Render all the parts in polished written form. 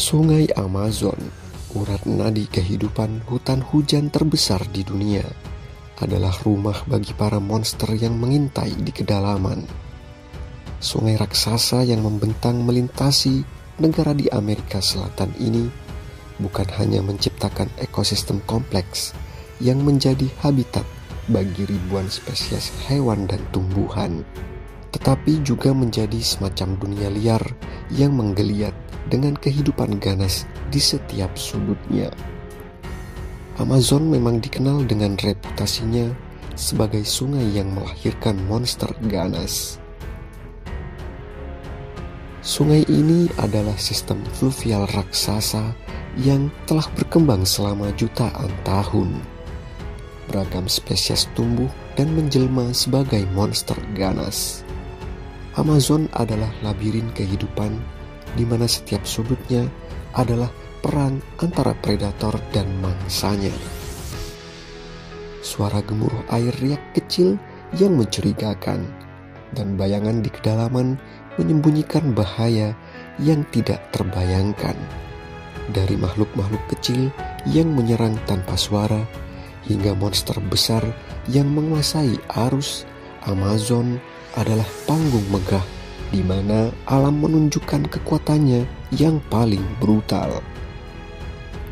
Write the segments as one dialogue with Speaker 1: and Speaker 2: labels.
Speaker 1: Sungai Amazon, urat nadi kehidupan hutan hujan terbesar di dunia, adalah rumah bagi para monster yang mengintai di kedalaman. Sungai raksasa yang membentang melintasi negara di Amerika Selatan ini bukan hanya menciptakan ekosistem kompleks yang menjadi habitat bagi ribuan spesies hewan dan tumbuhan, tetapi juga menjadi semacam dunia liar yang menggeliat dengan kehidupan ganas di setiap sudutnya. Amazon memang dikenal dengan reputasinya sebagai sungai yang melahirkan monster ganas. Sungai ini adalah sistem fluvial raksasa yang telah berkembang selama jutaan tahun. Beragam spesies tumbuh dan menjelma sebagai monster ganas. Amazon adalah labirin kehidupan di mana setiap sudutnya adalah perang antara predator dan mangsanya. Suara gemuruh air riak kecil yang mencurigakan, dan bayangan di kedalaman menyembunyikan bahaya yang tidak terbayangkan. Dari makhluk-makhluk kecil yang menyerang tanpa suara, hingga monster besar yang menguasai arus, Amazon adalah panggung megah di mana alam menunjukkan kekuatannya yang paling brutal.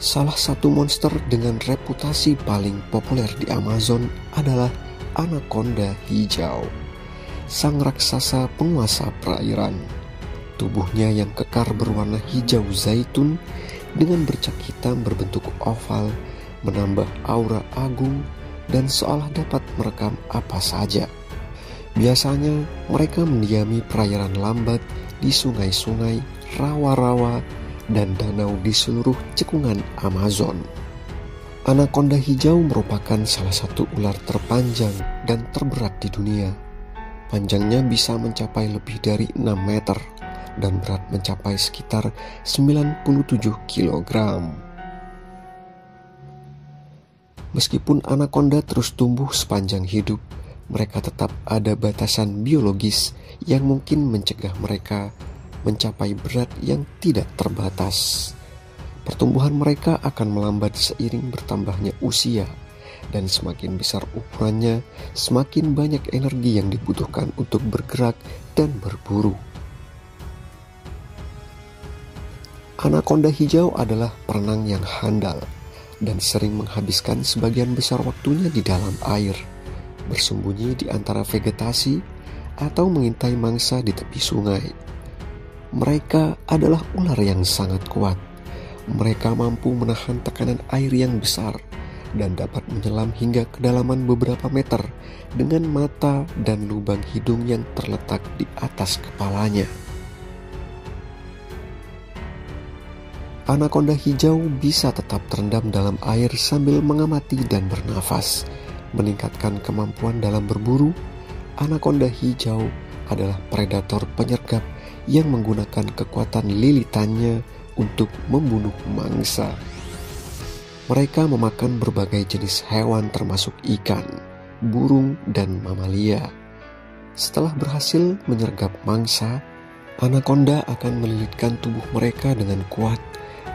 Speaker 1: Salah satu monster dengan reputasi paling populer di Amazon adalah anaconda hijau, sang raksasa penguasa perairan. Tubuhnya yang kekar berwarna hijau zaitun dengan bercak hitam berbentuk oval menambah aura agung dan seolah dapat merekam apa saja. Biasanya mereka mendiami perairan lambat di sungai-sungai, rawa-rawa, dan danau di seluruh cekungan Amazon. Anaconda hijau merupakan salah satu ular terpanjang dan terberat di dunia. Panjangnya bisa mencapai lebih dari 6 meter dan berat mencapai sekitar 97 kilogram. Meskipun anaconda terus tumbuh sepanjang hidup, mereka tetap ada batasan biologis yang mungkin mencegah mereka mencapai berat yang tidak terbatas. Pertumbuhan mereka akan melambat seiring bertambahnya usia, dan semakin besar ukurannya, semakin banyak energi yang dibutuhkan untuk bergerak dan berburu. Anaconda hijau adalah perenang yang handal dan sering menghabiskan sebagian besar waktunya di dalam air, bersembunyi di antara vegetasi atau mengintai mangsa di tepi sungai. Mereka adalah ular yang sangat kuat. Mereka mampu menahan tekanan air yang besar dan dapat menyelam hingga kedalaman beberapa meter dengan mata dan lubang hidung yang terletak di atas kepalanya. Anaconda hijau bisa tetap terendam dalam air sambil mengamati dan bernafas, meningkatkan kemampuan dalam berburu. Anaconda hijau adalah predator penyergap yang menggunakan kekuatan lilitannya untuk membunuh mangsa. Mereka memakan berbagai jenis hewan termasuk ikan, burung, dan mamalia. Setelah berhasil menyergap mangsa, anaconda akan melilitkan tubuh mereka dengan kuat.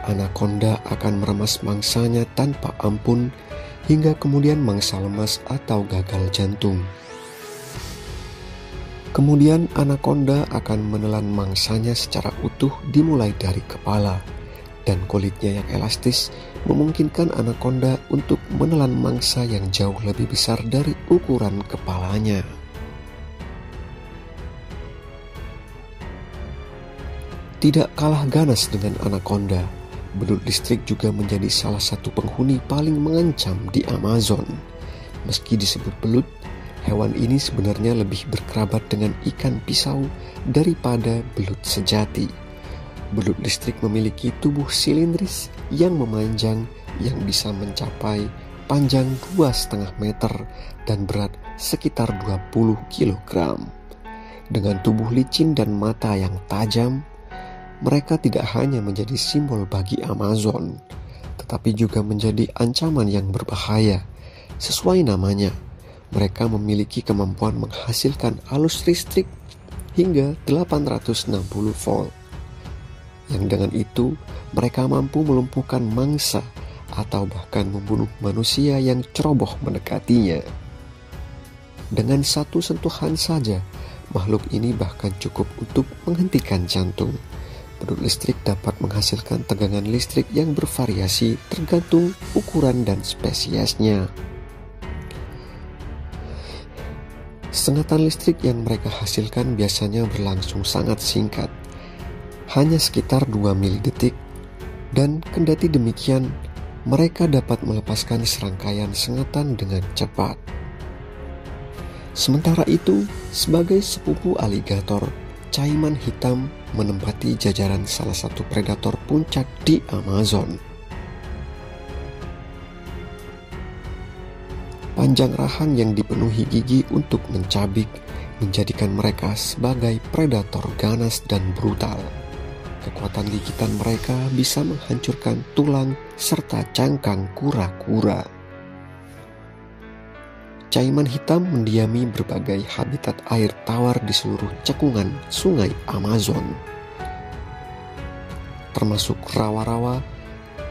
Speaker 1: Anaconda akan meremas mangsanya tanpa ampun hingga kemudian mangsa lemas atau gagal jantung. Kemudian anaconda akan menelan mangsanya secara utuh dimulai dari kepala, dan kulitnya yang elastis memungkinkan anaconda untuk menelan mangsa yang jauh lebih besar dari ukuran kepalanya. Tidak kalah ganas dengan anaconda, belut listrik juga menjadi salah satu penghuni paling mengancam di Amazon. Meski disebut belut, hewan ini sebenarnya lebih berkerabat dengan ikan pisau daripada belut sejati. Belut listrik memiliki tubuh silindris yang memanjang yang bisa mencapai panjang 2,5 meter dan berat sekitar 20 kilogram. Dengan tubuh licin dan mata yang tajam, mereka tidak hanya menjadi simbol bagi Amazon, tetapi juga menjadi ancaman yang berbahaya. Sesuai namanya, mereka memiliki kemampuan menghasilkan arus listrik hingga 860 volt. yang dengan itu mereka mampu melumpuhkan mangsa atau bahkan membunuh manusia yang ceroboh mendekatinya. Dengan satu sentuhan saja, makhluk ini bahkan cukup untuk menghentikan jantung. Pedut listrik dapat menghasilkan tegangan listrik yang bervariasi tergantung ukuran dan spesiesnya. Sengatan listrik yang mereka hasilkan biasanya berlangsung sangat singkat, hanya sekitar 2 milidetik, dan kendati demikian, mereka dapat melepaskan serangkaian sengatan dengan cepat. Sementara itu, sebagai sepupu aligator, caiman hitam menempati jajaran salah satu predator puncak di Amazon. Panjang rahang yang dipenuhi gigi untuk mencabik menjadikan mereka sebagai predator ganas dan brutal. Kekuatan gigitan mereka bisa menghancurkan tulang serta cangkang kura-kura. Caiman hitam mendiami berbagai habitat air tawar di seluruh cekungan sungai Amazon, termasuk rawa-rawa,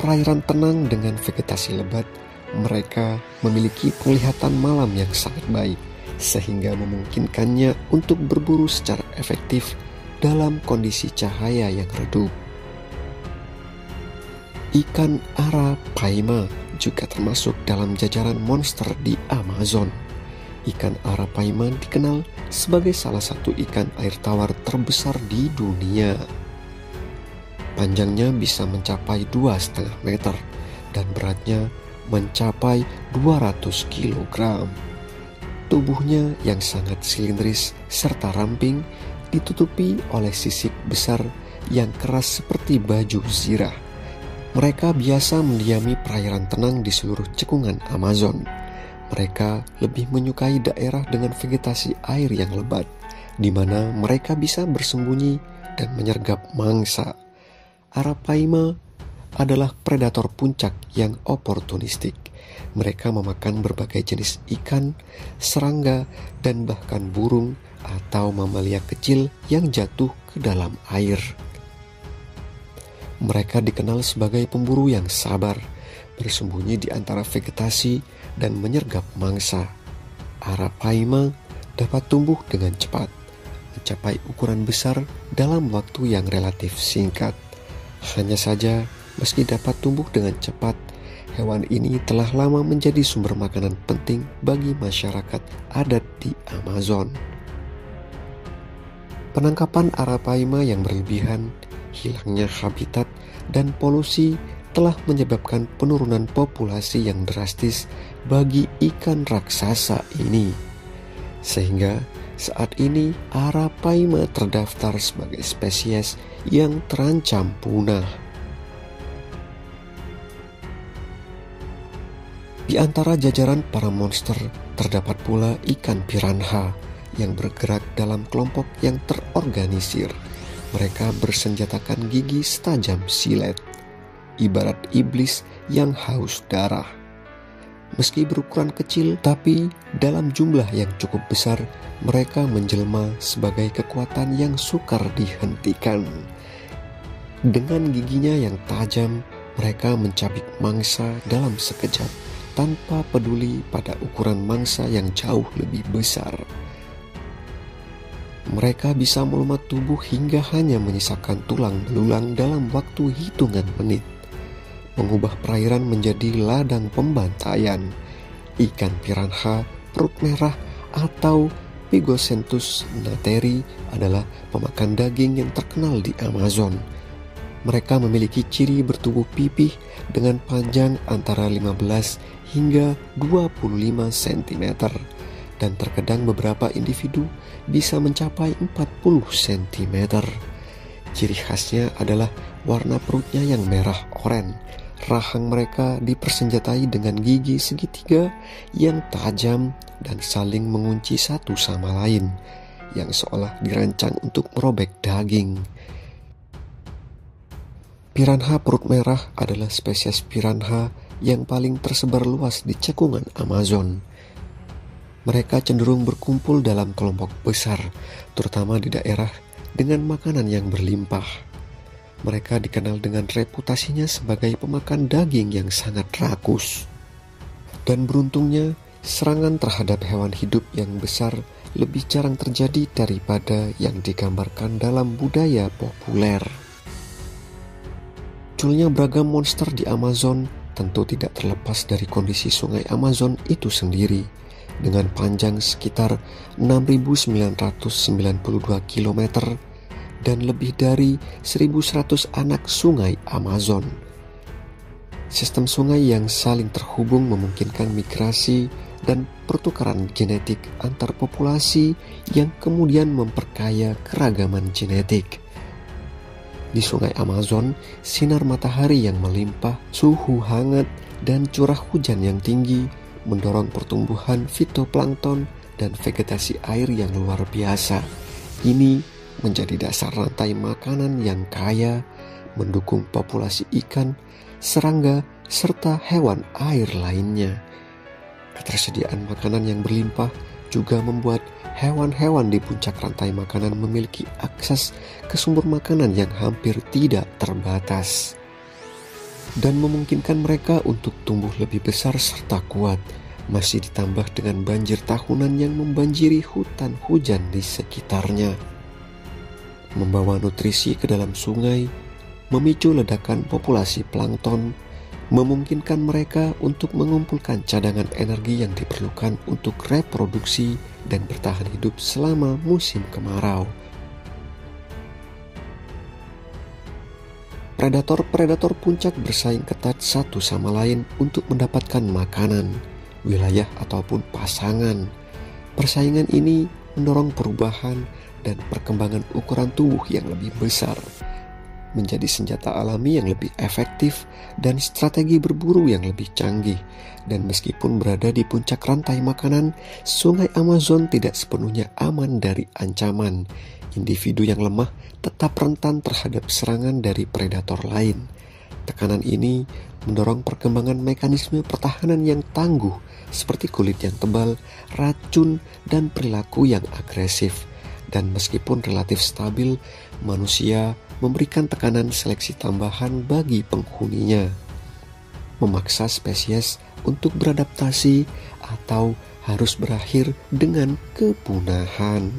Speaker 1: perairan tenang dengan vegetasi lebat. Mereka memiliki penglihatan malam yang sangat baik, sehingga memungkinkannya untuk berburu secara efektif dalam kondisi cahaya yang redup. Ikan arapaima juga termasuk dalam jajaran monster di Amazon. Ikan arapaima dikenal sebagai salah satu ikan air tawar terbesar di dunia. Panjangnya bisa mencapai 2,5 meter dan beratnya mencapai 200 kg. Tubuhnya yang sangat silindris serta ramping ditutupi oleh sisik besar yang keras seperti baju zirah. Mereka biasa mendiami perairan tenang di seluruh cekungan Amazon. Mereka lebih menyukai daerah dengan vegetasi air yang lebat, di mana mereka bisa bersembunyi dan menyergap mangsa. Arapaima adalah predator puncak yang oportunistik. Mereka memakan berbagai jenis ikan, serangga, dan bahkan burung atau mamalia kecil yang jatuh ke dalam air. Mereka dikenal sebagai pemburu yang sabar, bersembunyi di antara vegetasi dan menyergap mangsa. Arapaima dapat tumbuh dengan cepat, mencapai ukuran besar dalam waktu yang relatif singkat. Hanya saja, meski dapat tumbuh dengan cepat, hewan ini telah lama menjadi sumber makanan penting bagi masyarakat adat di Amazon. Penangkapan arapaima yang berlebihan, hilangnya habitat, dan polusi telah menyebabkan penurunan populasi yang drastis bagi ikan raksasa ini. Sehingga saat ini arapaima terdaftar sebagai spesies yang terancam punah. Di antara jajaran para monster terdapat pula ikan piranha yang bergerak dalam kelompok yang terorganisir. Mereka bersenjatakan gigi setajam silet, ibarat iblis yang haus darah. Meski berukuran kecil, tapi dalam jumlah yang cukup besar, mereka menjelma sebagai kekuatan yang sukar dihentikan. Dengan giginya yang tajam, mereka mencabik mangsa dalam sekejap, tanpa peduli pada ukuran mangsa yang jauh lebih besar. Mereka bisa melumat tubuh hingga hanya menyisakan tulang belulang dalam waktu hitungan menit, mengubah perairan menjadi ladang pembantaian. Ikan piranha perut merah atau Pigocenthus nateri adalah pemakan daging yang terkenal di Amazon. Mereka memiliki ciri bertubuh pipih dengan panjang antara 15 hingga 25 cm. Dan terkadang beberapa individu bisa mencapai 40 cm. Ciri khasnya adalah warna perutnya yang merah oranye. Rahang mereka dipersenjatai dengan gigi segitiga yang tajam dan saling mengunci satu sama lain, yang seolah dirancang untuk merobek daging. Piranha perut merah adalah spesies piranha yang paling tersebar luas di cekungan Amazon. Mereka cenderung berkumpul dalam kelompok besar, terutama di daerah dengan makanan yang berlimpah. Mereka dikenal dengan reputasinya sebagai pemakan daging yang sangat rakus. Dan beruntungnya, serangan terhadap hewan hidup yang besar lebih jarang terjadi daripada yang digambarkan dalam budaya populer. Munculnya beragam monster di Amazon tentu tidak terlepas dari kondisi sungai Amazon itu sendiri, dengan panjang sekitar 6.992 km dan lebih dari 1.100 anak sungai Amazon. Sistem sungai yang saling terhubung memungkinkan migrasi dan pertukaran genetik antar populasi yang kemudian memperkaya keragaman genetik. Di sungai Amazon, sinar matahari yang melimpah, suhu hangat, dan curah hujan yang tinggi mendorong pertumbuhan fitoplankton dan vegetasi air yang luar biasa. Ini menjadi dasar rantai makanan yang kaya, mendukung populasi ikan, serangga, serta hewan air lainnya. Ketersediaan makanan yang berlimpah juga membuat hewan-hewan di puncak rantai makanan memiliki akses ke sumber makanan yang hampir tidak terbatas, dan memungkinkan mereka untuk tumbuh lebih besar serta kuat, masih ditambah dengan banjir tahunan yang membanjiri hutan hujan di sekitarnya. Membawa nutrisi ke dalam sungai, memicu ledakan populasi plankton, memungkinkan mereka untuk mengumpulkan cadangan energi yang diperlukan untuk reproduksi dan bertahan hidup selama musim kemarau. Predator-predator puncak bersaing ketat satu sama lain untuk mendapatkan makanan, wilayah ataupun pasangan. Persaingan ini mendorong perubahan dan perkembangan ukuran tubuh yang lebih besar, menjadi senjata alami yang lebih efektif dan strategi berburu yang lebih canggih. Dan meskipun berada di puncak rantai makanan, sungai Amazon tidak sepenuhnya aman dari ancaman. Individu yang lemah tetap rentan terhadap serangan dari predator lain. Tekanan ini mendorong perkembangan mekanisme pertahanan yang tangguh seperti kulit yang tebal, racun, dan perilaku yang agresif. Dan meskipun relatif stabil, manusia memberikan tekanan seleksi tambahan bagi penghuninya, memaksa spesies untuk beradaptasi atau harus berakhir dengan kepunahan.